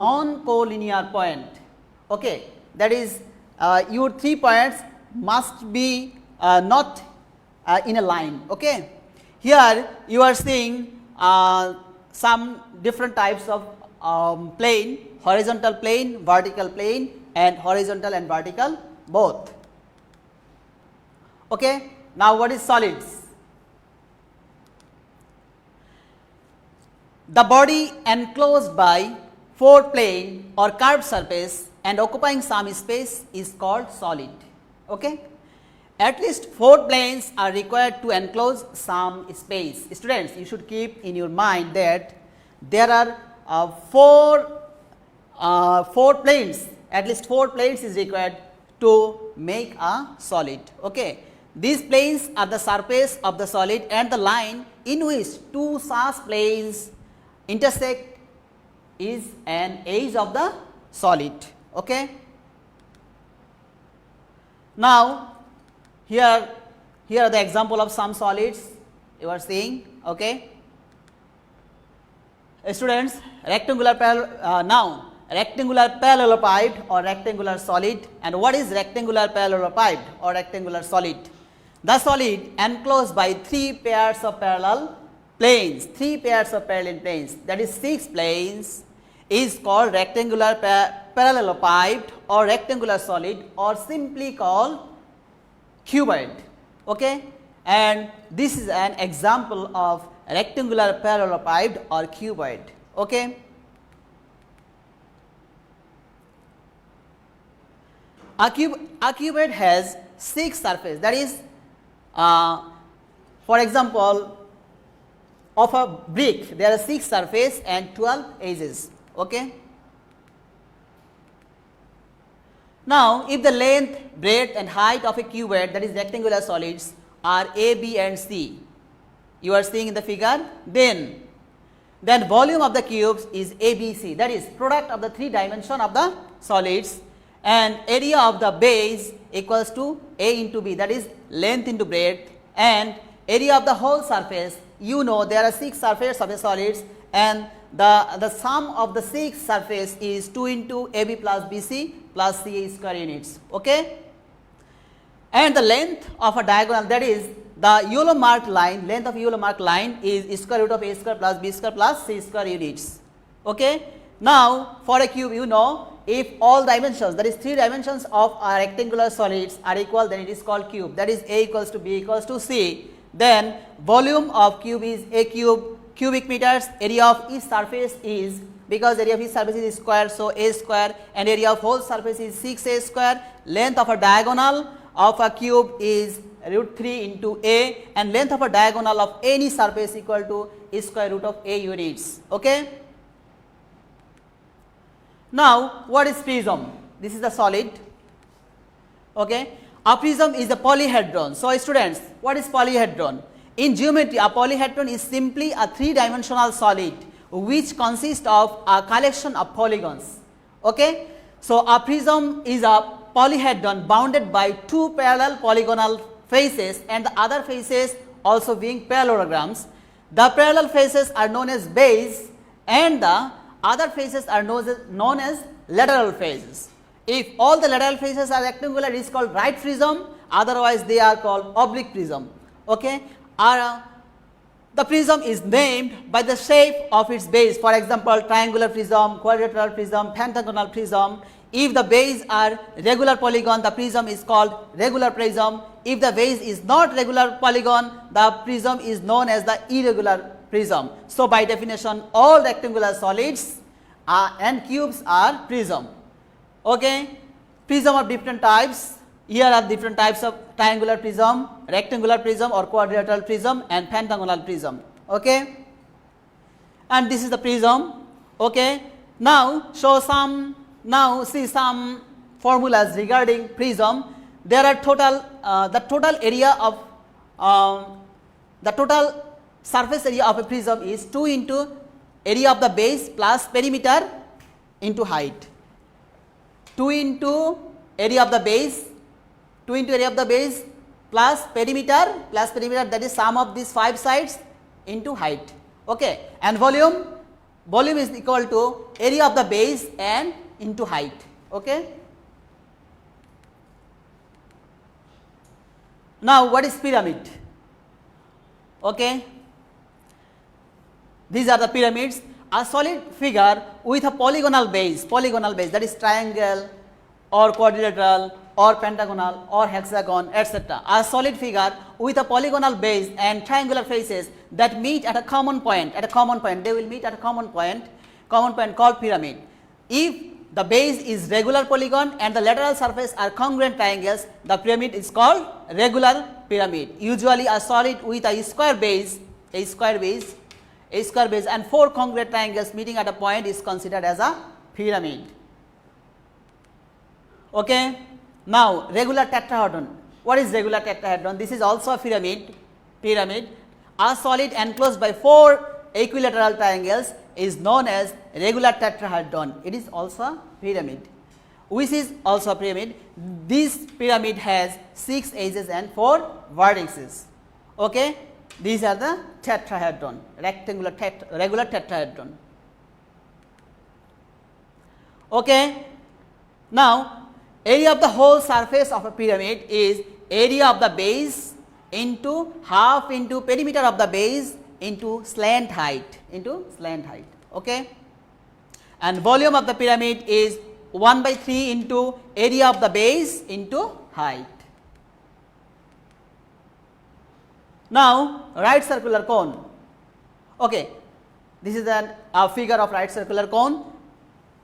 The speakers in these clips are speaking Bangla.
non-collinear point. Okay, that is your 3 points must be not in a line. Okay, here you are seeing some different types of plane, horizontal plane, vertical plane, and horizontal and vertical both. Okay, now what is solids? The body enclosed by 4 plane or curved surface and occupying some space is called solid. Okay? At least 4 planes are required to enclose some space. Students, you should keep in your mind that there are 4 planes, at least 4 planes is required to make a solid. Okay? These planes are the surface of the solid and the line in which 2 such planes intersect is an edge of the solid. Okay. Now, here are the example of some solids you are seeing. Okay. Students, rectangular parallelepiped or rectangular solid. And what is rectangular parallelepiped or rectangular solid? The solid enclosed by 3 pairs of parallel planes, 3 pairs of parallel planes, that is 6 planes, is called rectangular parallelepiped or rectangular solid, or simply called cuboid. Okay? And this is an example of rectangular parallelepiped or cuboid. Okay? A cuboid has 6 surfaces, that is for example, of a brick there are 6 surfaces and 12 edges. Okay. Now, if the length, breadth and height of a cuboid, that is rectangular solids, are A, B and C, you are seeing in the figure, then volume of the cubes is ABC, that is product of the 3 dimension of the solids, and area of the base equals to A into B, that is length into breadth, and area of the whole surface. You know there are 6 surfaces of the solids, and the sum of the 6 surface is 2 into AB plus BC plus CA square units. Okay? And the length of a diagonal, that is the yellow marked line, length of yellow marked line is square root of A square plus B square plus C square units. Okay? Now, for a cube, you know, if all dimensions, that is 3 dimensions of a rectangular solids are equal, then it is called cube, that is A equals to B equals to C. Then volume of cube is A cube, cubic meters, area of each surface is, because area of each surface is square, so A square, and area of whole surface is 6A square, length of a diagonal of a cube is root 3 into A, and length of a diagonal of any surface equal to square root of A units. Okay? Now, what is prism? This is the solid. Okay? A prism is a polyhedron. So, students, what is polyhedron? In geometry, a polyhedron is simply a 3-dimensional solid which consists of a collection of polygons. Okay? So, a prism is a polyhedron bounded by 2 parallel polygonal faces and the other faces also being parallelograms. The parallel faces are known as base and the other faces are known as lateral faces. If all the lateral faces are rectangular, it is called right prism, otherwise they are called oblique prism. Okay? The prism is named by the shape of its base. For example, triangular prism, quadrilateral prism, pentagonal prism. If the base are regular polygon, the prism is called regular prism. If the base is not regular polygon, the prism is known as the irregular prism. So, by definition, all rectangular solids and cubes are prism. Okay? Prism of different types. Here are different types of triangular prism, rectangular prism or quadrilateral prism and pentagonal prism. Okay? And this is the prism. Okay? Now, see some formulas regarding prism. There are the total area of the total surface area of a prism is 2 into area of the base plus perimeter into height. 2 into area of the base, 2 into area of the base plus perimeter, that is sum of these 5 sides into height. Okay. And volume volume is equal to area of the base and into height. Okay. Now, what is pyramid? Okay. These are the pyramids, a solid figure with a polygonal base that is triangle or quadrilateral or pentagonal or hexagon, etc. A solid figure with a polygonal base and triangular faces that meet at a common point, they will meet at a common point called pyramid. If the base is regular polygon and the lateral surface are congruent triangles, the pyramid is called regular pyramid. Usually a solid with a square base and 4 congruent triangles meeting at a point is considered as a pyramid. Okay. Now, regular tetrahedron. What is regular tetrahedron? This is also a pyramid. A solid enclosed by 4 equilateral triangles is known as regular tetrahedron. It is also a pyramid. Which is also a pyramid. This pyramid has 6 edges and 4 vertices. Okay. These are the tetrahedron, regular tetrahedron. Okay. Now, area of the whole surface of a pyramid is area of the base into half into perimeter of the base into slant height, okay. And volume of the pyramid is 1/3 into area of the base into height. Now, right circular cone. Okay, this is a figure of right circular cone.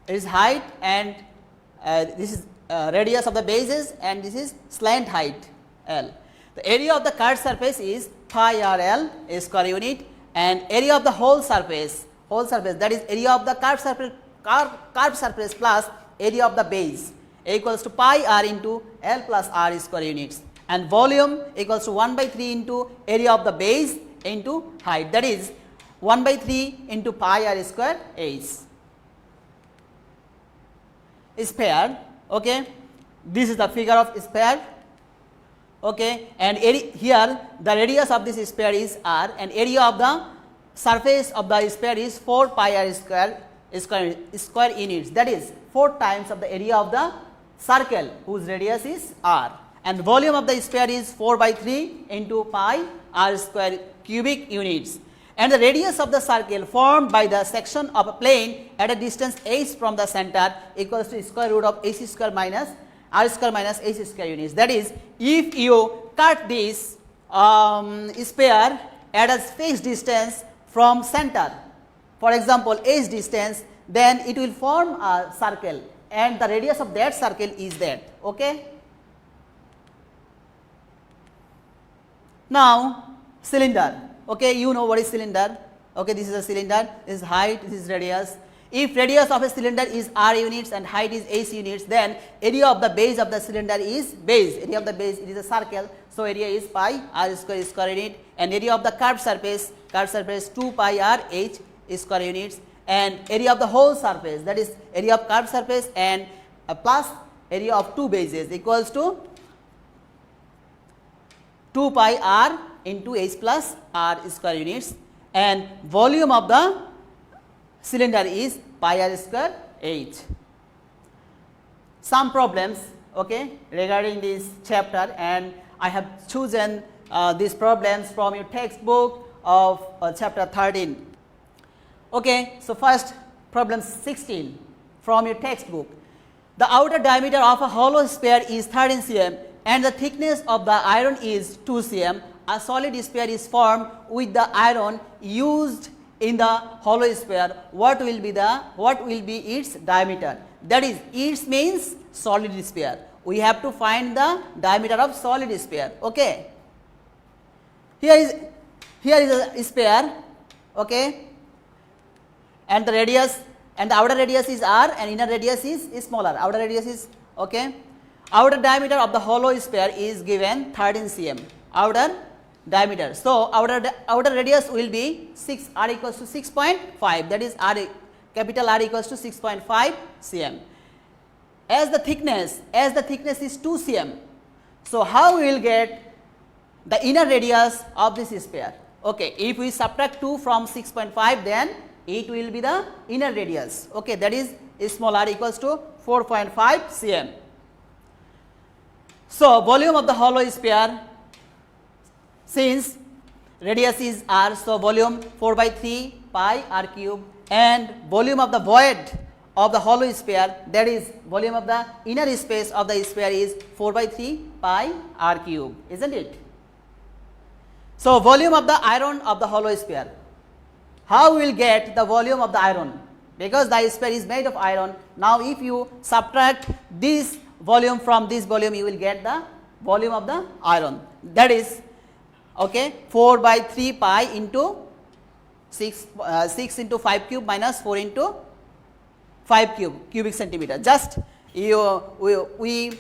It is height and this is radius of the bases and this is slant height L. The area of the curved surface is pi r L square unit, and area of the whole surface that is area of the curved surface plus area of the base equals to pi r into L plus r square units, and volume equals to 1/3 into area of the base into height, that is 1/3 into pi r square h. Sphere. Okay, this is the figure of sphere. Okay, and here the radius of this sphere is r, and area of the surface of the sphere is 4 pi r square units, that is 4 times of the area of the circle whose radius is r, and volume of the sphere is 4/3 into pi r square cubic units, and the radius of the circle formed by the section of a plane at a distance h from the center equals to square root of h square minus r square minus h square units. That is, if you cut this sphere at a fixed distance from center, for example h distance, then it will form a circle and the radius of that circle is that. Okay. Now, cylinder. Okay, you know what is cylinder. Okay, this is a cylinder, this is height, this is radius. If radius of a cylinder is r units and height is h units, then area of the base of the cylinder is base. Area of the base, it is a circle, so area is pi r square unit, and area of the curved surface 2 pi r h square units, and area of the whole surface, that is area of curved surface and plus area of 2 bases equals to 2 pi r into h plus r square units, and volume of the cylinder is pi r square h. Some problems, okay, regarding this chapter, and I have chosen these problems from your textbook of chapter 13. Okay, so first problem 16 from your textbook. The outer diameter of a hollow sphere is 13 cm and the thickness of the iron is 2 cm. A solid sphere is formed with the iron used in the hollow sphere. What will be its diameter? That is, it means solid sphere. We have to find the diameter of solid sphere. Okay. Here is a sphere. Okay. And the radius and the outer radius is r and inner radius is smaller. Outer radius is okay. Outer diameter of the hollow sphere is given 13 cm. Outer diameter. So outer radius will be 6 r equals to 6.5. That is capital R equals to 6.5 cm. As the thickness is 2 cm. So how we will get the inner radius of this sphere? Okay, if we subtract 2 from 6.5, then it will be the inner radius. Okay, that is small r equals to 4.5 cm. So, volume of the hollow sphere, since radius is r, so volume 4 by 3 pi r cube, and volume of the void of the hollow sphere, that is volume of the inner space of the sphere, is 4 by 3 pi r cube, isn't it? So, volume of the iron of the hollow sphere. How we will get the volume of the iron? Because the sphere is made of iron. Now, if you subtract this volume from this volume, you will get the volume of the iron. That is, okay, 4 by 3 pi into 6 into 5 cube minus 4 into 5 cubic centimeter. Just we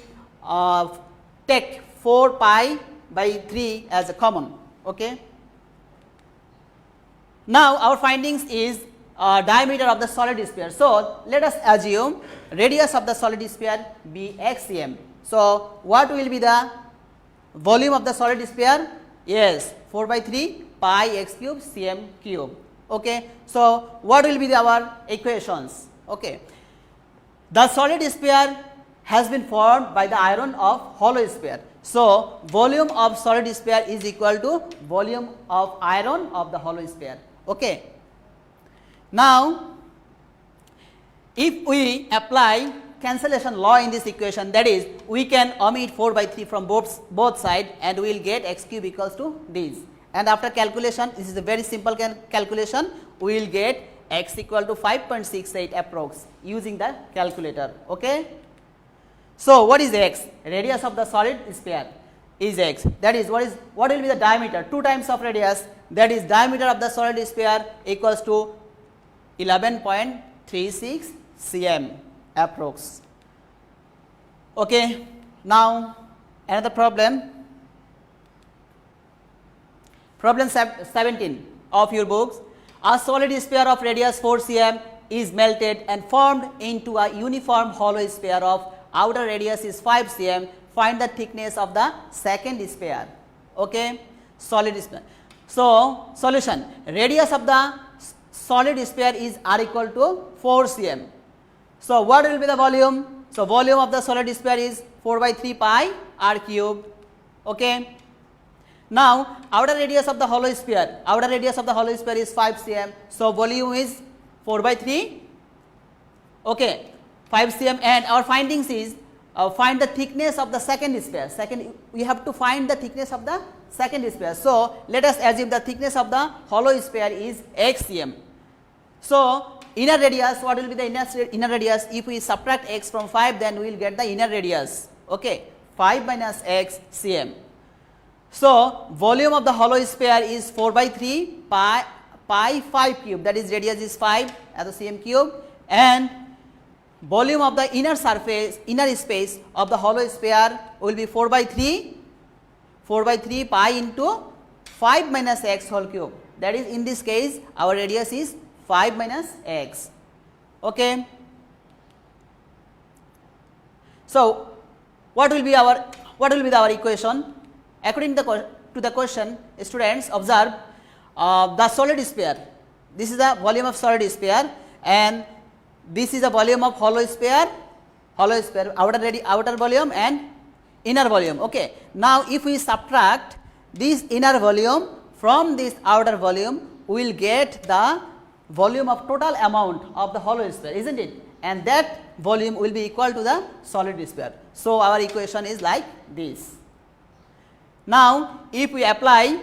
take 4 pi by 3 as a common. Okay. Now, our findings is diameter of the solid sphere. So, let us assume radius of the solid sphere be x cm. So, what will be the volume of the solid sphere? Yes, 4 by 3 pi x cube cm cube. Okay. So, what will be our equations? Okay. The solid sphere has been formed by the iron of hollow sphere. So, volume of solid sphere is equal to volume of iron of the hollow sphere. Okay. Now, if we apply cancellation law in this equation, that is, we can omit 4 by 3 from both sides, and we will get x cube equals to this. And after calculation, this is a very simple calculation, we will get x equal to 5.68 approx using the calculator. Okay. So, what is x? Radius of the solid sphere is x. That is, what will be the diameter? 2 times of radius, that is diameter of the solid sphere equals to 11.36 cm approx. Okay. Now, another problem. Problem 17 of your books. A solid sphere of radius 4 cm is melted and formed into a uniform hollow sphere of outer radius is 5 cm. Find the thickness of the second sphere. Okay. Solid sphere. So, solution, radius of the solid sphere is r equal to 4 cm. So, what will be the volume? So, volume of the solid sphere is 4 by 3 pi r cube. Okay. Now, outer radius of the hollow sphere, is 5 cm. So, volume is 4 by 3, okay, 5 cm, and our findings is find the thickness of the second sphere. We have to find the thickness of the second sphere. So, let us assume the thickness of the hollow sphere is x cm. So, inner radius, what will be the inner radius? If we subtract x from 5, then we will get the inner radius. Okay, 5 minus x cm. So, volume of the hollow sphere is 4 by 3 pi 5 cube, that is radius is 5 as a cm cube, and volume of the inner space of the hollow sphere will be 4 by 3 pi into 5 minus x whole cube, that is, in this case our radius is 5 minus x. Okay. So, what will be our equation? According to the question, students observe the solid sphere. This is the volume of solid sphere, and this is the volume of hollow sphere, outer volume and inner volume. Okay. Now, if we subtract this inner volume from this outer volume, we will get the volume of total amount of the hollow sphere, isn't it? And that volume will be equal to the solid sphere. So, our equation is like this. Now, if we apply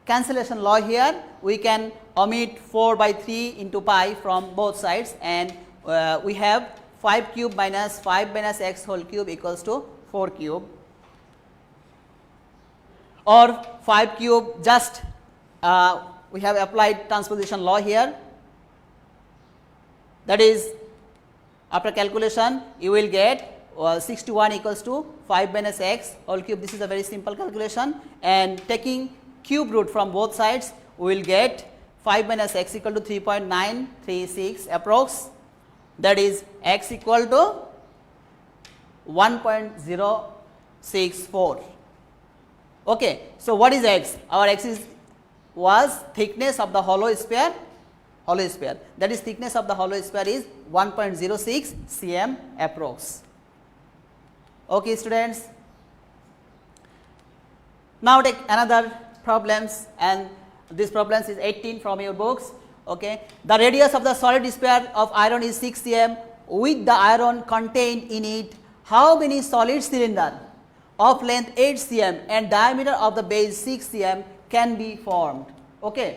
cancellation law here, we can omit 4 by 3 into pi from both sides, and we have 5 cube minus 5 minus x whole cube equals to 4 cube, or 5 cube, just we have applied transposition law here, that is, after calculation you will get 61 equals to 5 minus x whole cube. This is a very simple calculation, and taking cube root from both sides, we will get 5 minus x equal to 3.936 approx, that is, x equal to 1.064. Okay. So, what is x? Our x was thickness of the hollow sphere, hollow sphere. That is thickness of the hollow sphere is 1.06 cm approx. Okay students. Now take another problems, and this problems is 18 from your books. Okay. The radius of the solid sphere of iron is 6 cm with the iron contained in it. How many solid cylinder of length 8 cm and diameter of the base 6 cm can be formed? Okay.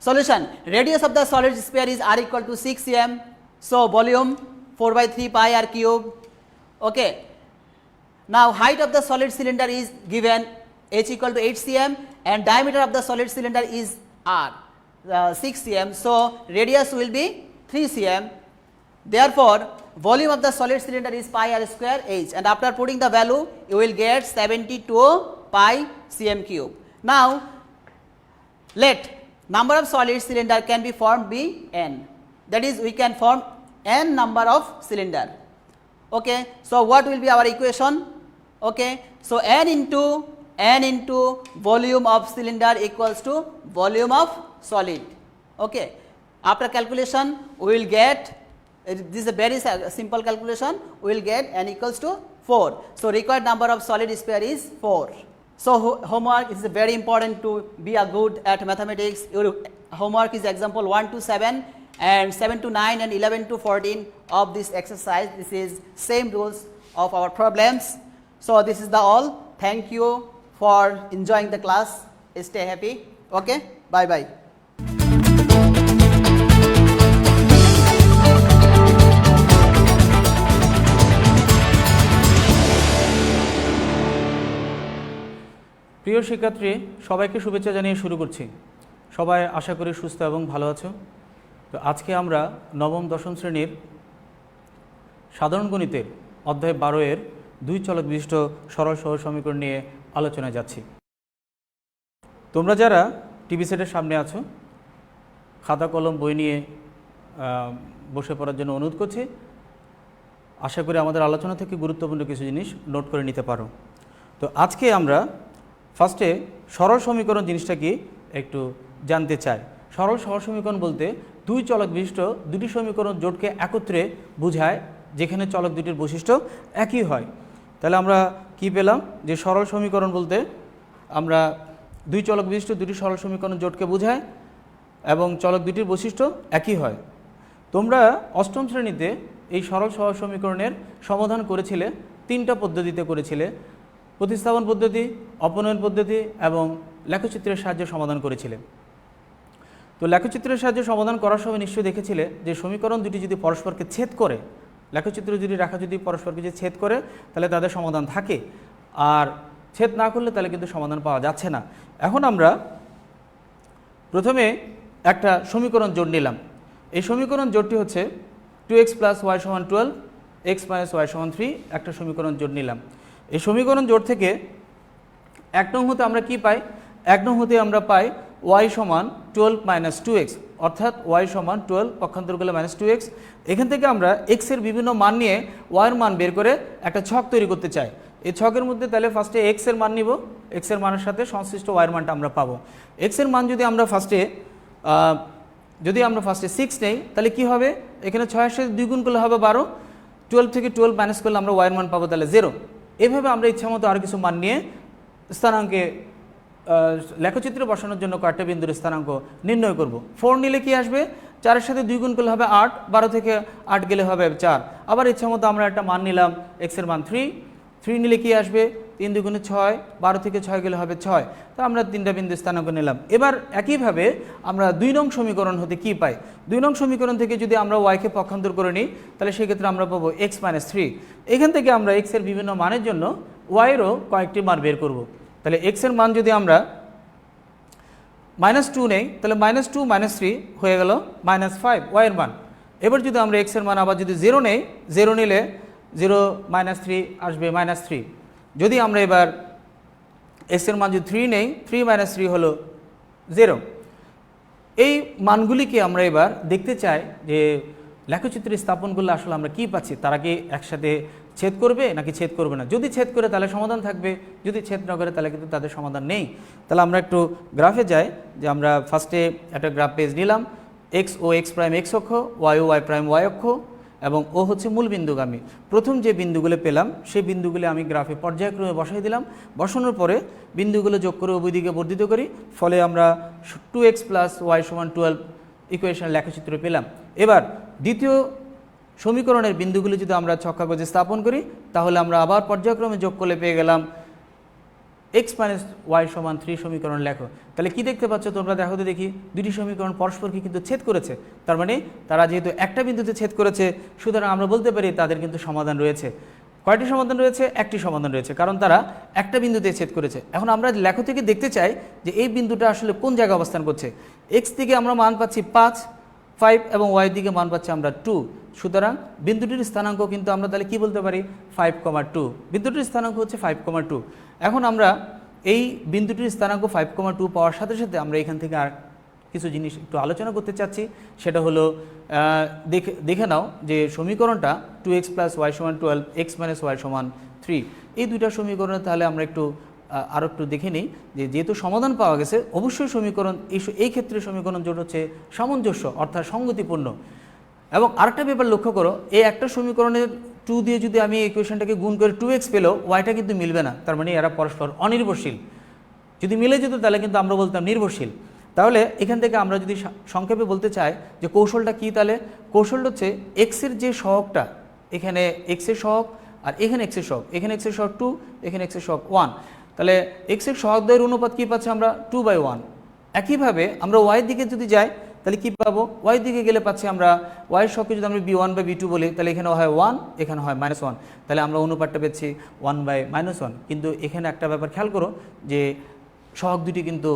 Solution: radius of the solid sphere is r equal to 6 cm. So volume 4 by 3 pi r cube. Okay. Now height of the solid cylinder is given h equal to 8 cm and diameter of the solid cylinder is r 6 cm. So radius will be 3 cm. Therefore volume of the solid cylinder is pi r square h, and after putting the value you will get 72 pi cm cube. Now let number of solid cylinder can be formed be n, that is we can form n number of cylinder. Okay. So what will be our equation? Okay. So n into volume of cylinder equals to volume of solid. Okay. After calculation we will get, this is a very simple calculation, we will get n equals to 4. So required number of solid sphere is 4. So homework is very important to be a good at mathematics. Your homework is example 1 to 7 and 7 to 9 and 11 to 14 of this exercise. This is same rules of our problems. So this is the all. Thank you for enjoying the class. Stay happy. Okay. Bye bye. প্রিয় শিক্ষার্থী, সবাইকে শুভেচ্ছা জানিয়ে শুরু করছি। সবাই আশা করি সুস্থ এবং ভালো আছো। তো আজকে আমরা নবম দশম শ্রেণীর সাধারণ গণিতের অধ্যায় 12 এর দুই চলক বিশিষ্ট সরল সহজ সমীকরণ নিয়ে আলোচনায় যাচ্ছি। তোমরা যারা টিভি সেটের সামনে আছো, খাতা কলম বই নিয়ে বসে পড়ার জন্য অনুরোধ করছি। আশা করি আমাদের আলোচনা থেকে গুরুত্বপূর্ণ কিছু জিনিস নোট করে নিতে পারো। তো আজকে আমরা ফার্স্টে সরল সমীকরণ জিনিসটা কি একটু জানতে চাই। সরল সহজ সমীকরণ বলতে দুই চলক বিশিষ্ট দুটি সমীকরণ জোটকে একত্রে বোঝায়, যেখানে চলক দুটির বৈশিষ্ট্য একই হয়। তাহলে আমরা কি পেলাম, যে সরল সমীকরণ বলতে আমরা দুই চলক বিশিষ্ট দুটি সরল সমীকরণ জোটকে বোঝায় এবং চলক দুটির বৈশিষ্ট্য একই হয়। তোমরা অষ্টম শ্রেণীতে এই সরল সহজ সমীকরণের সমাধান করেছিলে, তিনটা পদ্ধতিতে করেছিলে: প্রতিস্থাপন পদ্ধতি, অপনয়ন পদ্ধতি এবং লেখচিত্রের সাহায্যে সমাধান করেছিলে। তো লেখচিত্রের সাহায্যে সমাধান করার সময় নিশ্চয়ই দেখেছিলে যে সমীকরণ দুটি যদি পরস্পরকে ছেদ করে, লেখচিত্র যদি রেখা যদি পরস্পরকে যে ছেদ করে তাহলে তাদের সমাধান থাকে, আর ছেদ না করলে তাহলে কিন্তু সমাধান পাওয়া যাচ্ছে না। এখন আমরা প্রথমে একটা সমীকরণ জোট নিলাম। এই সমীকরণ জোটটি হচ্ছে 2x + y = 12, x - y = 3, একটা সমীকরণ জোট নিলাম। এই সমীকরণ জোট থেকে 1 নং হতে আমরা কি পাই? 1 নং হতে আমরা পাই y = 12 - 2x, অর্থাৎ y = 12 পক্ষান্তর করলে -2x। এখান থেকে আমরা x এর বিভিন্ন মান নিয়ে y এর মান বের করে একটা ছক তৈরি করতে চাই। এই ছকের মধ্যে তাহলে ফার্স্টে x এর মান নিব, x এর মানের সাথে সংশ্লিষ্ট y এর মানটা আমরা পাবো। x এর মান যদি আমরা ফার্স্টে 6 নেই তাহলে কি হবে? এখানে 6 এর সাথে 2 গুণ করলে হবে 12, 12 থেকে 12 মাইনাস করলে আমরা y এর মান পাবো তাহলে 0। এভাবে আমরা ইচ্ছামতো আর কিছু মান নিয়ে স্থানাঙ্কে লেখচিত্রে বসানোর জন্য কয়েকটা বিন্দুর স্থানাঙ্ক নির্ণয় করব। 4 নিলে কি আসবে? 4 এর সাথে 2 গুণ করলে হবে 8, 12 থেকে 8 গেলে হবে 4। আবার ইচ্ছামতো আমরা একটা মান নিলাম, x এর মান 3 নিলে কি আসবে? 3 × 2 = 6, 12 থেকে 6 গেলে হবে 6। তো আমরা তিনটা বিন্দু স্থানাঙ্ক নিলাম। এবার একইভাবে আমরা 2 নং সমীকরণ হতে কি পাই? 2 নং সমীকরণ থেকে যদি আমরা y কে পক্ষান্তর করে নিই তাহলে সেক্ষেত্রে আমরা পাবো x - 3। এখান থেকে আমরা x এর বিভিন্ন মানের জন্য y এরও কয়েকটি মান বের করব। তাহলে x এর মান যদি আমরা -2 নেই তাহলে -2 - 3 হয়ে গেল -5 y এর মান। এবার যদি আমরা x এর মান আবার যদি 0 নেই, 0 নিলে 0 - 3 আসবে -3। যদি আমরা এবার x এর মান যদি 3 নেই, 3 - 3 হলো 0। এই মানগুলিকে আমরা এবার দেখতে চাই যে লেখচিত্রে স্থাপন করলে আসলে আমরা কি পাচ্ছি, তারা কি একসাথে ছেদ করবে নাকি ছেদ করবে না? যদি ছেদ করে তাহলে সমাধান থাকবে, যদি ছেদ না করে তাহলে কিন্তু তাদের সমাধান নেই। তাহলে আমরা একটু গ্রাফে যাই, যে আমরা ফার্স্টে একটা গ্রাফ পেজ নিলাম, এক্স ও এক্স প্রাইম এক্স অক্ষ, ওয়াই ও ওয়াই প্রাইম ওয়াই অক্ষ, এবং ও হচ্ছে মূল বিন্দুগামী। প্রথম যে বিন্দুগুলো পেলাম সেই বিন্দুগুলো আমি গ্রাফে পর্যায়ক্রমে বসাই দিলাম। বসানোর পরে বিন্দুগুলো যোগ করে উভয় দিকে বর্ধিত করি, ফলে আমরা 2x প্লাস ওয়াই সমান 12 ইকুয়েশন লেখচিত্র পেলাম। এবার দ্বিতীয় সমীকরণের বিন্দুগুলি যদি আমরা ছক্কা গজে স্থাপন করি, তাহলে আমরা আবার পর্যায়ক্রমে যোগ করলে পেয়ে গেলাম এক্স মাইনাস ওয়াই সমান 3 সমীকরণ লেখো। তাহলে কি দেখতে পাচ্ছ তোমরা? দেখো তো দেখি, দুটি সমীকরণ পরস্পরকে কিন্তু ছেদ করেছে। তার মানে তারা যেহেতু একটা বিন্দুতে ছেদ করেছে, সুতরাং আমরা বলতে পারি তাদের কিন্তু সমাধান রয়েছে। কয়টি সমাধান রয়েছে? একটি সমাধান রয়েছে, কারণ তারা একটা বিন্দুতে ছেদ করেছে। এখন আমরা লেখো থেকে দেখতে চাই যে এই বিন্দুটা আসলে কোন জায়গায় অবস্থান করছে। এক্স দিকে আমরা মান পাচ্ছি 5 এবং ওয়াই দিকে মান পাচ্ছি আমরা 2। সুতরাং বিন্দুটির স্থানাঙ্ক কিন্তু আমরা তাহলে কি বলতে পারি? 5,2। বিন্দুটির স্থানাঙ্ক হচ্ছে 5,2। এখন আমরা এই বিন্দুটির স্থানাঙ্ক 5,2 পাওয়ার সাথে সাথে আমরা এখান থেকে আর কিছু জিনিস একটু আলোচনা করতে চাচ্ছি। সেটা হলো দেখে নাও যে সমীকরণটা 2x প্লাস ওয়াই সমান 12, এক্স মাইনাস ওয়াই সমান 3, এই দুইটা সমীকরণে তাহলে আমরা একটু আরও একটু দেখে নিই যে যেহেতু সমাধান পাওয়া গেছে, অবশ্যই সমীকরণ এই ক্ষেত্রে সমীকরণ জোট হচ্ছে সামঞ্জস্য অর্থাৎ সঙ্গতিপূর্ণ। এবং আরেকটা ব্যাপার লক্ষ্য করো, এই একটা সমীকরণের 2 দিয়ে যদি আমি এই ইকুয়েশনটাকে গুণ করে 2x পেলেও ওয়াইটা কিন্তু মিলবে না, তার মানে এরা পরস্পর অনির্ভরশীল। যদি মিলে যেত তাহলে কিন্তু আমরা বলতাম নির্ভরশীল। তাহলে এখান থেকে আমরা যদি সংক্ষেপে বলতে চাই যে কৌশলটা কী, তাহলে কৌশলটা হচ্ছে এক্সের যে সহগটা, এখানে এক্সের সহগ আর এখানে এক্সের সহগ, এখানে এক্সের সহগ 2, এখানে এক্সের সহগ 1, তাহলে এক্সের সহগদ্বয়ের অনুপাত কী পাচ্ছি আমরা? 2/1। একইভাবে আমরা ওয়াইয়ের দিকে যদি যাই তাহলে কী পাবো? ওয়াইয়ের দিকে গেলে পাচ্ছি আমরা ওয়াইয়ের সহগকে যদি আমরা b1/b2 বলি, তাহলে এখানে হয় 1, এখানে হয় -1, তাহলে আমরা অনুপাতটা পেয়েছি 1/-1। কিন্তু এখানে একটা ব্যাপার খেয়াল করো যে সহগ দুটি কিন্তু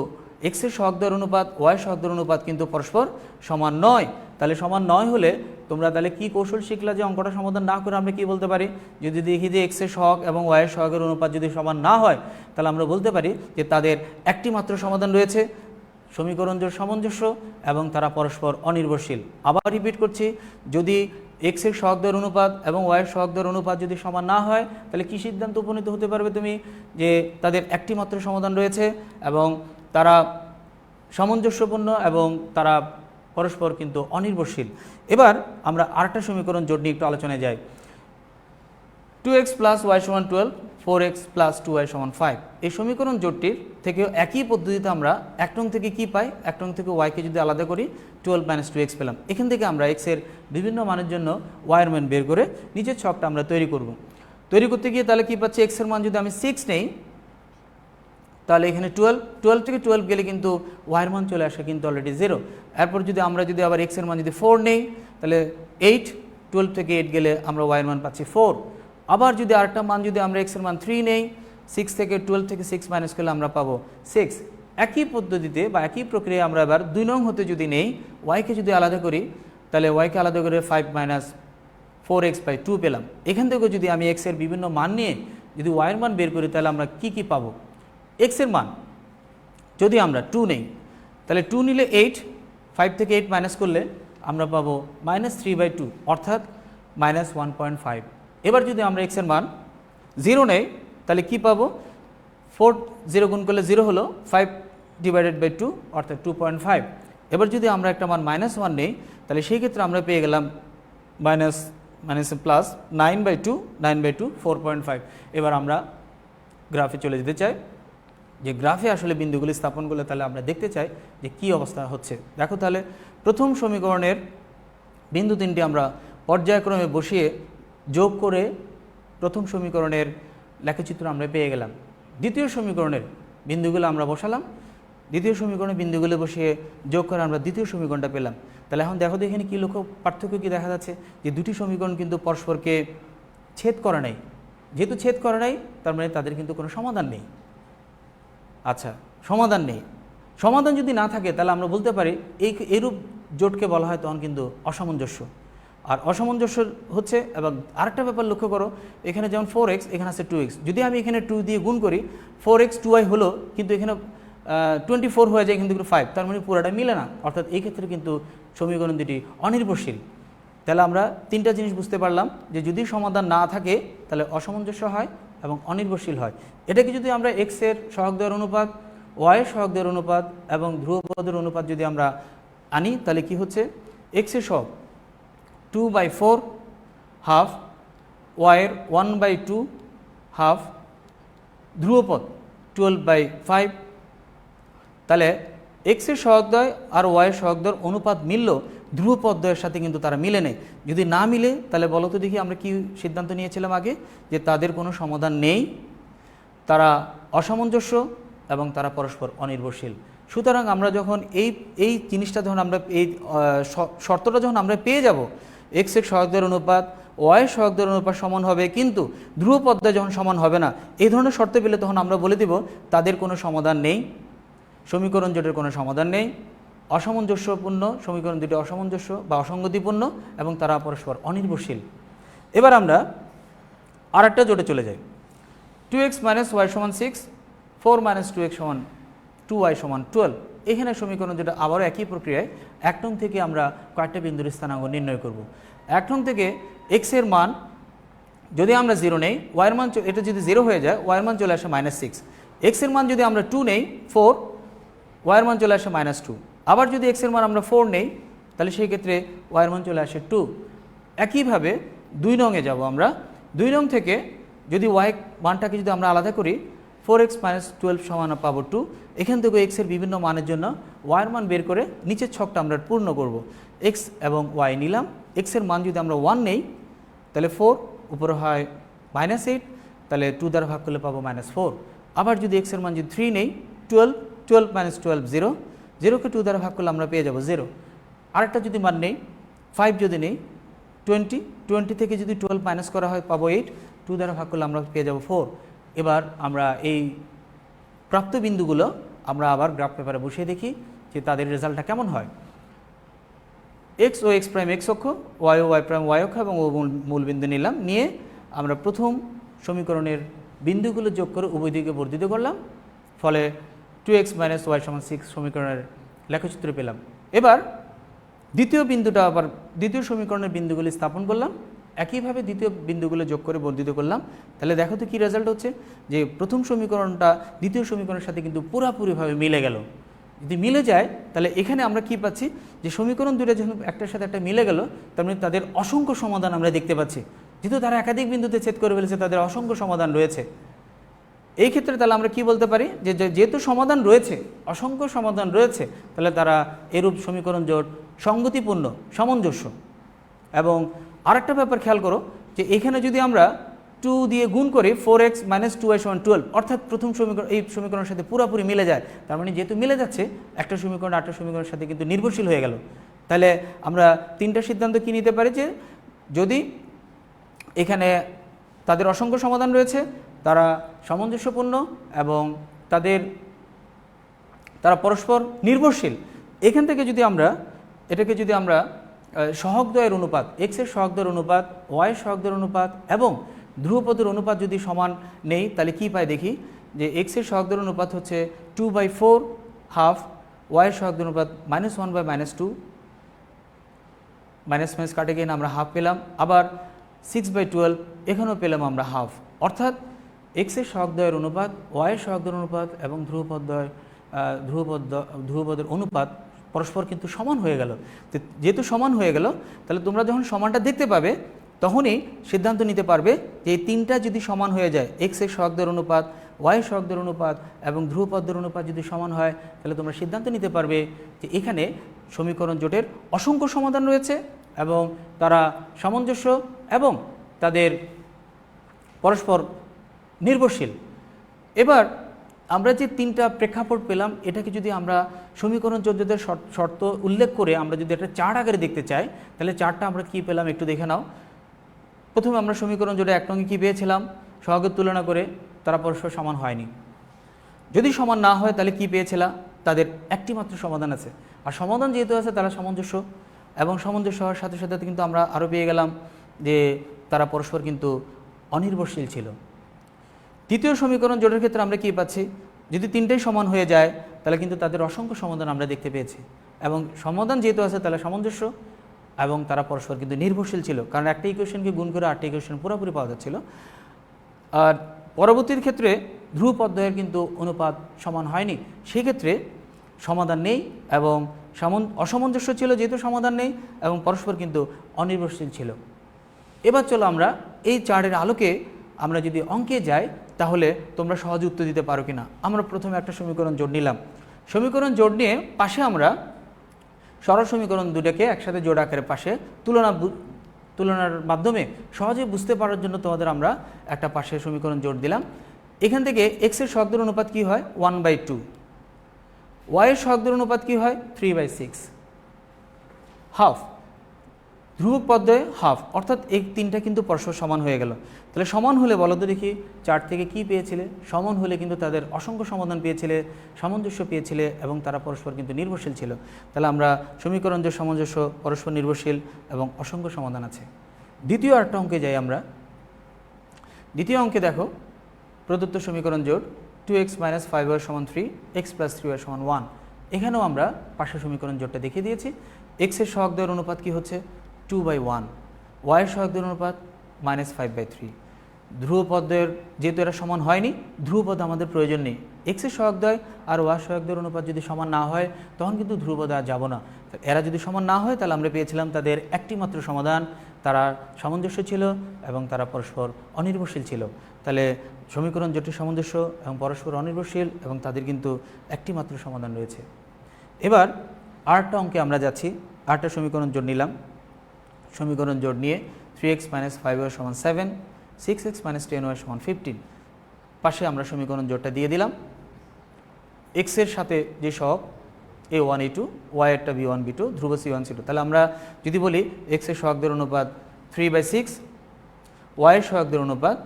এক্সের সহগদ্বয়ের অনুপাত, ওয়াইয়ের সহগদ্বয়ের অনুপাত কিন্তু পরস্পর সমান নয়। তাহলে সমান নয় হলে তোমরা তাহলে কি কৌশল শিখলা যে অঙ্কটা সমাধান না করে আমরা কি বলতে পারি? যদি দেখি যে এক্সের সহগ এবং ওয়াইয়ের সহগের অনুপাত যদি সমান না হয়, তাহলে আমরা বলতে পারি যে তাদের একটি মাত্র সমাধান রয়েছে, সমীকরণ জোট সামঞ্জস্য এবং তারা পরস্পর অনির্ভরশীল। আবার রিপিট করছি, যদি এক্সের সহগদ্বয়ের অনুপাত এবং ওয়াইয়ের সহগদ্বয়ের অনুপাত যদি সমান না হয়, তাহলে কি সিদ্ধান্ত উপনীত হতে পারবে তুমি? যে তাদের একটি মাত্র সমাধান রয়েছে এবং তারা সামঞ্জস্যপূর্ণ এবং তারা পরস্পর কিন্তু অনির্ভরশীল। এবার আমরা আরেকটা সমীকরণ জোট নিয়ে একটু আলোচনায় যাই। 2x প্লাস ওয়াই সমান 12, 4x প্লাস 2y সমান 5, এই সমীকরণ জোটটির থেকেও একই পদ্ধতিতে আমরা এক রং থেকে কি পাই? এক রং থেকে ওয়াইকে যদি আলাদা করি 12 - 2x পেলাম। এখান থেকে আমরা এক্সের বিভিন্ন মানের জন্য ওয়াইয়ের মান বের করে নিচের ছকটা আমরা তৈরি করব। তৈরি করতে গিয়ে তাহলে কী পাচ্ছি? এক্সের মান যদি আমি 6 নেই, তাহলে এখানে 12 থেকে 12 গেলে কিন্তু ওয়াইয়ের মান চলে আসে কিন্তু অলরেডি 0। এরপর যদি আমরা আবার এক্সের মান যদি 4 নেই, তাহলে 8, 12 থেকে 8 গেলে আমরা ওয়াইয়ের মান পাচ্ছি 4। আবার যদি আরেকটা মান যদি আমরা এক্সের মান 3 নেই, 12 থেকে 6 মাইনাস করলে আমরা পাবো 6। একই পদ্ধতিতে বা একই প্রক্রিয়া আমরা এবার 2 নং হতে যদি নেই, ওয়াইকে যদি আলাদা করি, তাহলে ওয়াইকে আলাদা করে 5 - 4x/2 পেলাম। এখান থেকেও যদি আমি এক্সের বিভিন্ন মান নিয়ে যদি ওয়াইয়ের মান বের করি, তাহলে আমরা কি পাবো? এক্সের মান যদি আমরা 2 নেই, তাহলে 2 নিলে 8, 5 থেকে 8 মাইনাস করলে আমরা পাবো -3/2 অর্থাৎ -1.5। এবার যদি আমরা এক্সের মান 0 নেই, তাহলে কি পাবো? 4 0 গুণ করলে 0 হলো, 5/2 অর্থাৎ 2.5। এবার যদি আমরা একটা মান -1 নেই, তাহলে সেই ক্ষেত্রে আমরা পেয়ে গেলাম প্লাস 9/2, 4.5। এবার আমরা গ্রাফে চলে যেতে চাই, যে গ্রাফে আসলে বিন্দুগুলি স্থাপন করলে তাহলে আমরা দেখতে চাই যে কী অবস্থা হচ্ছে। দেখো তাহলে প্রথম সমীকরণের বিন্দু তিনটি আমরা পর্যায়ক্রমে বসিয়ে যোগ করে প্রথম সমীকরণের লেখচিত্র আমরা পেয়ে গেলাম। দ্বিতীয় সমীকরণের বিন্দুগুলো আমরা বসালাম, দ্বিতীয় সমীকরণের বিন্দুগুলো বসিয়ে যোগ করে আমরা দ্বিতীয় সমীকরণটা পেলাম। তাহলে এখন দেখো তো এখানে কী পার্থক্য কী দেখা যাচ্ছে? যে দুটি সমীকরণ কিন্তু পরস্পরকে ছেদ করে নাই। যেহেতু ছেদ করে নাই, তার মানে তাদের কিন্তু কোনো সমাধান নেই। আচ্ছা, সমাধান নেই। সমাধান যদি না থাকে, তাহলে আমরা বলতে পারি এইরূপ জোটকে বলা হয় তখন কিন্তু অসামঞ্জস্য। আর অসামঞ্জস্য হচ্ছে, এবং আরেকটা ব্যাপার লক্ষ্য করো, এখানে যেমন 4x, এখানে আছে 2x, যদি আমি এখানে 2 দিয়ে গুণ করি 4x 2y হলো, কিন্তু এখানে 24 হয়ে যায় কিন্তু 5, তার মানে পুরোটা মিলে না। অর্থাৎ এই ক্ষেত্রে কিন্তু সমীকরণ দুটি অনির্ভরশীল। তাহলে আমরা তিনটা জিনিস বুঝতে পারলাম যে যদি সমাধান না থাকে তাহলে অসামঞ্জস্য হয় এবং অনির্ভরশীল হয়। এটাকে যদি আমরা এক্সের সহগদ্বয়ের অনুপাত, ওয়াইয়ের সহগদ্বয়ের অনুপাত এবং ধ্রুবপদের অনুপাত যদি আমরা আনি তাহলে কি হচ্ছে, এক্সের সহগ 2/4 হাফ, ওয়াইয়ের 1/2 হাফ, ধ্রুবপদ 12/5। তাহলে এক্সের সহগদ্বয় আর ওয়াইয়ের সহগদ্বয়ের অনুপাত মিলল, ধ্রুবপদদ্বয়ের সাথে কিন্তু তারা মিলে নেই। যদি না মিলে তাহলে বলো তো দেখি আমরা কি সিদ্ধান্ত নিয়েছিলাম আগে, যে তাদের কোনো সমাধান নেই, তারা অসামঞ্জস্য এবং তারা পরস্পর অনির্ভরশীল। সুতরাং আমরা যখন এই জিনিসটা যখন আমরা এই শর্তটা যখন আমরা পেয়ে যাব, এক্সের সহগদ্বয়ের অনুপাত ওয়াইয়ের সহগদ্বয়ের অনুপাত সমান হবে কিন্তু ধ্রুবপদদ্বয় যখন সমান হবে না, এই ধরনের শর্ত পেলে তখন আমরা বলে দিব তাদের কোনো সমাধান নেই, সমীকরণ জোটের কোনো সমাধান নেই, অসামঞ্জস্যপূর্ণ সমীকরণ দুটি অসামঞ্জস্য বা অসঙ্গতিপূর্ণ এবং তারা পরস্পর অনির্ভরশীল। এবার আমরা আরেকটা জোটে চলে যাই। 2x - y = 6, 4 - 2x = 2y = 12। এখানে সমীকরণ যেটা আবারও একই প্রক্রিয়ায় 1 নং থেকে আমরা কয়েকটা বিন্দুর স্থানাঙ্ক নির্ণয় করব। 1 নং থেকে x এর মান যদি আমরা 0 নেই, y এর মান এটা যদি 0 হয়ে যায় y এর মান চলে আসে -6, x এর মান যদি আমরা 2 নেই 4, y এর মান চলে আসে -2। আবার যদি x এর মান আমরা 4 নেই তাহলে সেই ক্ষেত্রে y এর মান চলে আসে 2। একইভাবে 2 নংয়ে যাব আমরা। 2 নং থেকে যদি y মানটাকে যদি আমরা আলাদা করি, 4x - 12 সমান পাবো 2। এখান থেকে x এর বিভিন্ন মানের জন্য y এর মান বের করে নিচের ছকটা আমরা পূর্ণ করব। x এবং y নিলাম, x এর মান যদি আমরা 1 নেই তাহলে 4, উপরে হয় -8, তাহলে 2 দ্বারা ভাগ করলে পাবো -4। আবার যদি x এর মান যদি 3 নেই, 12 - 12 0, 0কে 2 দ্বারা ভাগ করলে আমরা পেয়ে যাব 0। আরেকটা যদি মান নেই, 5 যদি নেই, 20 থেকে যদি 12 মাইনাস করা হয় পাবো 8, 2 দ্বারা ভাগ করলে আমরা পেয়ে যাব 4। এবার আমরা এই প্রাপ্ত বিন্দুগুলো আমরা আবার গ্রাফ পেপারে বসিয়ে দেখি যে তাদের রেজাল্টটা কেমন হয়। এক্স ও এক্স প্রাইম এক্স অক্ষ, ওয়াই ও ওয়াই প্রাইম ওয়াই অক্ষ এবং ও মূল বিন্দু নিলাম, নিয়ে আমরা প্রথম সমীকরণের বিন্দুগুলো যোগ করে উভয় দিকে বর্ধিত করলাম, ফলে 2x - y = 6 সমীকরণের লেখচিত্র পেলাম। এবার দ্বিতীয় বিন্দুটা আবার দ্বিতীয় সমীকরণের বিন্দুগুলি স্থাপন করলাম, একইভাবে দ্বিতীয় বিন্দুগুলো যোগ করে বর্ধিত করলাম। তাহলে দেখো তো কী রেজাল্ট হচ্ছে, যে প্রথম সমীকরণটা দ্বিতীয় সমীকরণের সাথে কিন্তু পুরোপুরিভাবে মিলে গেল। যদি মিলে যায় তাহলে এখানে আমরা কি পাচ্ছি, যে সমীকরণ দুটো যখন একটার সাথে একটা মিলে গেল, তার মানে তাদের অসংখ্য সমাধান আমরা দেখতে পাচ্ছি। যেহেতু তারা একাধিক বিন্দুতে ছেদ করে ফেলেছে, তাদের অসংখ্য সমাধান রয়েছে। এই ক্ষেত্রে তাহলে আমরা কি বলতে পারি, যে যেহেতু সমাধান রয়েছে, অসংখ্য সমাধান রয়েছে, তাহলে তারা এরূপ সমীকরণ জোট সঙ্গতিপূর্ণ, সামঞ্জস্য। এবং আরেকটা ব্যাপার খেয়াল করো, যে এখানে যদি আমরা 2 দিয়ে গুণ করি 4x - 2y = 12, অর্থাৎ প্রথম সমীকরণ এই সমীকরণের সাথে পুরোপুরি মিলে যায়। তার মানে যেহেতু মিলে যাচ্ছে, একটা সমীকরণ আরেকটা সমীকরণের সাথে কিন্তু নির্ভরশীল হয়ে গেল। তাহলে আমরা তিনটা সিদ্ধান্ত কি নিতে পারি, যে যদি এখানে তাদের অসংখ্য সমাধান রয়েছে, তারা সামঞ্জস্যপূর্ণ এবং তারা পরস্পর নির্ভরশীল। এখান থেকে যদি আমরা এটাকে যদি আমরা সহগদ্বয়ের অনুপাত, এক্সের সহগদ্বয়ের অনুপাত, ওয়াইয়ের সহগদ্বয়ের অনুপাত এবং ধ্রুবপদের অনুপাত যদি সমান নেই, তাহলে কি পাই দেখি, যে এক্সের সহগদ্বয়ের অনুপাত হচ্ছে 2/4 হাফ, ওয়াইয়ের সহগদ্বয়ের অনুপাত -1/-2, মাইনাস মাইনাস কাটে গিয়ে আমরা হাফ পেলাম। আবার 6/12 এখানেও পেলাম আমরা হাফ। অর্থাৎ এক্সের সহগদ্বয়ের অনুপাত, ওয়াইয়ের সহগদ্বয়ের অনুপাত এবং ধ্রুবপদের অনুপাত পরস্পর কিন্তু সমান হয়ে গেল। যেহেতু সমান হয়ে গেল, তাহলে তোমরা যখন সমানটা দেখতে পাবে তখনই সিদ্ধান্ত নিতে পারবে যে এই তিনটা যদি সমান হয়ে যায়, এক্সের সহগদ্বয়ের অনুপাত, ওয়াইয়ের সহগদ্বয়ের অনুপাত এবং ধ্রুবপদের অনুপাত যদি সমান হয়, তাহলে তোমরা সিদ্ধান্ত নিতে পারবে যে এখানে সমীকরণ জোটের অসংখ্য সমাধান রয়েছে এবং তারা সামঞ্জস্য এবং তাদের পরস্পর নির্ভরশীল। এবার আমরা যে তিনটা প্রেক্ষাপট পেলাম, এটাকে যদি আমরা সমীকরণ জোটের শর্ত উল্লেখ করে আমরা যদি একটা চার্ট আকারে দেখতে চাই, তাহলে চার্টটা আমরা কী পেলাম একটু দেখে নাও। প্রথমে আমরা সমীকরণ জোটে 1 নংয়ে কী পেয়েছিলাম, সহগের তুলনা করে তারা পরস্পর সমান হয়নি। যদি সমান না হয় তাহলে কি পেয়েছিলাম, তাদের একটি মাত্র সমাধান আছে। আর সমাধান যেহেতু আছে তারা সামঞ্জস্য, এবং সামঞ্জস্য হওয়ার সাথে সাথে কিন্তু আমরা আরও পেয়ে গেলাম যে তারা পরস্পর কিন্তু অনির্ভরশীল ছিল। তৃতীয় সমীকরণ জোটের ক্ষেত্রে আমরা কি পাচ্ছি, যদি তিনটাই সমান হয়ে যায় তাহলে কিন্তু তাদের অসংখ্য সমাধান আমরা দেখতে পেয়েছি, এবং সমাধান যেহেতু আছে তাহলে সামঞ্জস্য, এবং তারা পরস্পর কিন্তু নির্ভরশীল ছিল, কারণ একটা ইকুয়েশনকে গুণ করে আরেকটা ইকুয়েশন পুরোপুরি পাওয়া যাচ্ছিল। আর পরবর্তীর ক্ষেত্রে ধ্রুবপদ্বয়ের কিন্তু অনুপাত সমান হয়নি, সেক্ষেত্রে সমাধান নেই এবং অসামঞ্জস্য ছিল যেহেতু সমাধান নেই, এবং পরস্পর কিন্তু অনির্ভরশীল ছিল। এবার চলো আমরা এই চার্টের আলোকে আমরা যদি অঙ্কে যাই তাহলে তোমরা সহজে উত্তর দিতে পারো কিনা। আমরা প্রথমে একটা সমীকরণ জোট নিলাম। সমীকরণ জোট নিয়ে পাশে আমরা সরল সমীকরণ দুটাকে একসাথে জোড় আকারে পাশে তুলনার মাধ্যমে সহজে বুঝতে পারার জন্য তোমাদের আমরা একটা পাশে সমীকরণ জোট দিলাম। এখান থেকে এক্সের সহগের অনুপাত কী হয় 1/2, ওয়াইয়ের সহগের অনুপাত কী হয় 3/6, হাফ, ধ্রুবক পদ্মে হাফ, অর্থাৎ এই তিনটা কিন্তু পরস্পর সমান হয়ে গেল। তাহলে সমান হলে বলো তো দেখি চার্ট থেকে কি পেয়েছিলে? সমান হলে কিন্তু তাদের অসংখ্য সমাধান পেয়েছিলে, সামঞ্জস্য পেয়েছিলে এবং তারা পরস্পর কিন্তু নির্ভরশীল ছিল। তাহলে আমরা সমীকরণ যে সামঞ্জস্য, পরস্পর নির্ভরশীল এবং অসংখ্য সমাধান আছে। দ্বিতীয় আরেকটা অঙ্কে যাই আমরা। দ্বিতীয় অঙ্কে দেখো প্রদত্ত সমীকরণ জোট 2x - 5y = 3, x + 3y = 1। এখানেও আমরা পাশের সমীকরণ জোটটা দেখিয়ে দিয়েছি। এক্সের সহগদের অনুপাত কি হচ্ছে 2/1, ওয়াইয়ের সহগদের অনুপাত -5/3। ধ্রুবপদের যেহেতু এরা সমান হয়নি, ধ্রুবপদ আমাদের প্রয়োজন নেই। এক্সের সহগদ্বয় আর ওয়াইয়ের সহগদের অনুপাত যদি সমান না হয় তখন কিন্তু ধ্রুবপদে আর যাব না। এরা যদি সমান না হয় তাহলে আমরা পেয়েছিলাম তাদের একটি মাত্র সমাধান, তারা সামঞ্জস্য ছিল এবং তারা পরস্পর অনির্ভরশীল ছিল। তাহলে সমীকরণ জোটের সামঞ্জস্য এবং পরস্পর অনির্ভরশীল এবং তাদের কিন্তু একটি মাত্র সমাধান রয়েছে। এবার আরেকটা অঙ্কে আমরা যাচ্ছি, আরেকটা সমীকরণ জোট নিলাম। সমীকরণ জোট নিয়ে 3x - 5y = 7, 6x - 10y = 15। পাশে আমরা সমীকরণ জোটটা দিয়ে দিলাম। এক্সের সাথে যে সহগ a1 a2, ওয়াইয়েরটা b1 b2, ধ্রুব c1 c2। তাহলে আমরা যদি বলি এক্সের সহগদের অনুপাত 3/6, ওয়াইয়ের সহগদের অনুপাত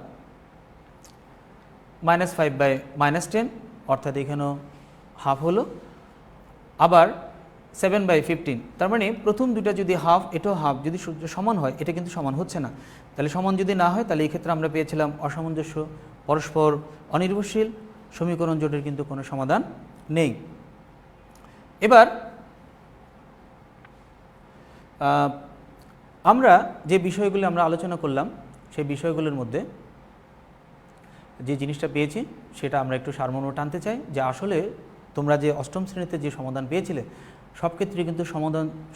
-5/-10, অর্থাৎ এখানেও হাফ হলো। আবার 7/15, তার মানে প্রথম দুটা যদি হাফ, এটাও হাফ, যদি সমান হয়, এটা কিন্তু সমান হচ্ছে না। তাহলে সমান যদি না হয় তাহলে এই ক্ষেত্রে আমরা পেয়েছিলাম অসামঞ্জস্য, পরস্পর অনির্ভরশীল, সমীকরণ জোটের কিন্তু কোনো সমাধান নেই। এবার আমরা যে বিষয়গুলি আমরা আলোচনা করলাম সেই বিষয়গুলোর মধ্যে যে জিনিসটা পেয়েছি সেটা আমরা একটু সারমর্ম টানতে চাই, যে আসলে তোমরা যে অষ্টম শ্রেণীতে যে সমাধান পেয়েছিলে সব ক্ষেত্রে কিন্তু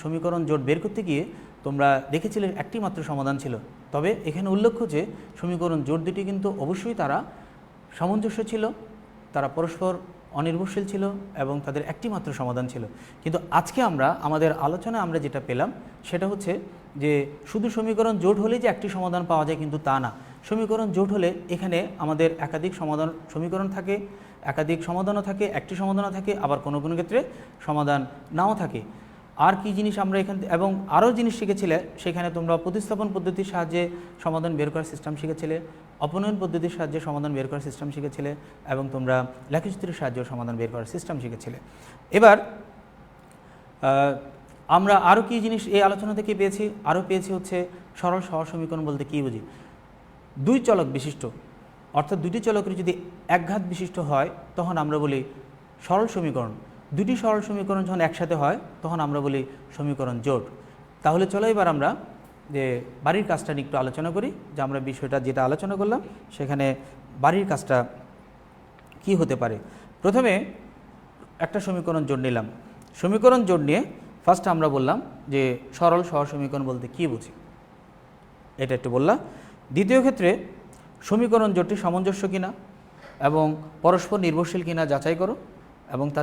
সমীকরণ জোট বের করতে গিয়ে তোমরা দেখেছিলে একটি মাত্র সমাধান ছিল। তবে এখানে উল্লেখ্য যে সমীকরণ জোট দুটি কিন্তু অবশ্যই তারা সামঞ্জস্য ছিল, তারা পরস্পর অনির্ভরশীল ছিল এবং তাদের একটি মাত্র সমাধান ছিল। কিন্তু আজকে আমরা আমাদের আলোচনায় আমরা যেটা পেলাম সেটা হচ্ছে যে শুধু সমীকরণ জোট হলেই যে একটি সমাধান পাওয়া যায় কিন্তু তা না। সমীকরণ জোট হলে এখানে আমাদের একাধিক সমীকরণ থাকে, একাধিক সমাধানও থাকে, একটি সমাধানও থাকে, আবার কোনো কোনো ক্ষেত্রে সমাধান নাও থাকে। আর কি জিনিস আমরা এখান এবং আরও জিনিস শিখেছিলে, সেখানে তোমরা প্রতিস্থাপন পদ্ধতির সাহায্যে সমাধান বের করার সিস্টেম শিখেছিলে, অপনয়ন পদ্ধতির সাহায্যে সমাধান বের করার সিস্টেম শিখেছিলে এবং তোমরা লেখচিত্রের সাহায্যে সমাধান বের করার সিস্টেম শিখেছিলে। এবার আমরা আরও কি জিনিস এই আলোচনা থেকে পেয়েছি? আরও পেয়েছি হচ্ছে সরল সহজ সমীকরণ বলতে কী বুঝি। দুই চলক বিশিষ্ট, অর্থাৎ দুটি চলকের যদি একঘাত বিশিষ্ট হয় তখন আমরা বলি সরল সমীকরণ। দুটি সরল সমীকরণ যখন একসাথে হয় তখন আমরা বলি সমীকরণ জোট। তাহলে চলো এবার আমরা যে বাড়ির কাজটা নিয়ে একটু আলোচনা করি, যে আমরা বিষয়টা যেটা আলোচনা করলাম সেখানে বাড়ির কাজটা কি হতে পারে। প্রথমে একটা সমীকরণ জোট নিলাম। সমীকরণ জোট নিয়ে ফার্স্ট আমরা বললাম যে সরল সহজ সমীকরণ বলতে কী বুঝি, এটা একটু বললাম। দ্বিতীয় ক্ষেত্রে সমীকরণ জোটটি সামঞ্জস্য কিনা এবং পরস্পর নির্ভরশীল কিনা যাচাই করো এবং তাদের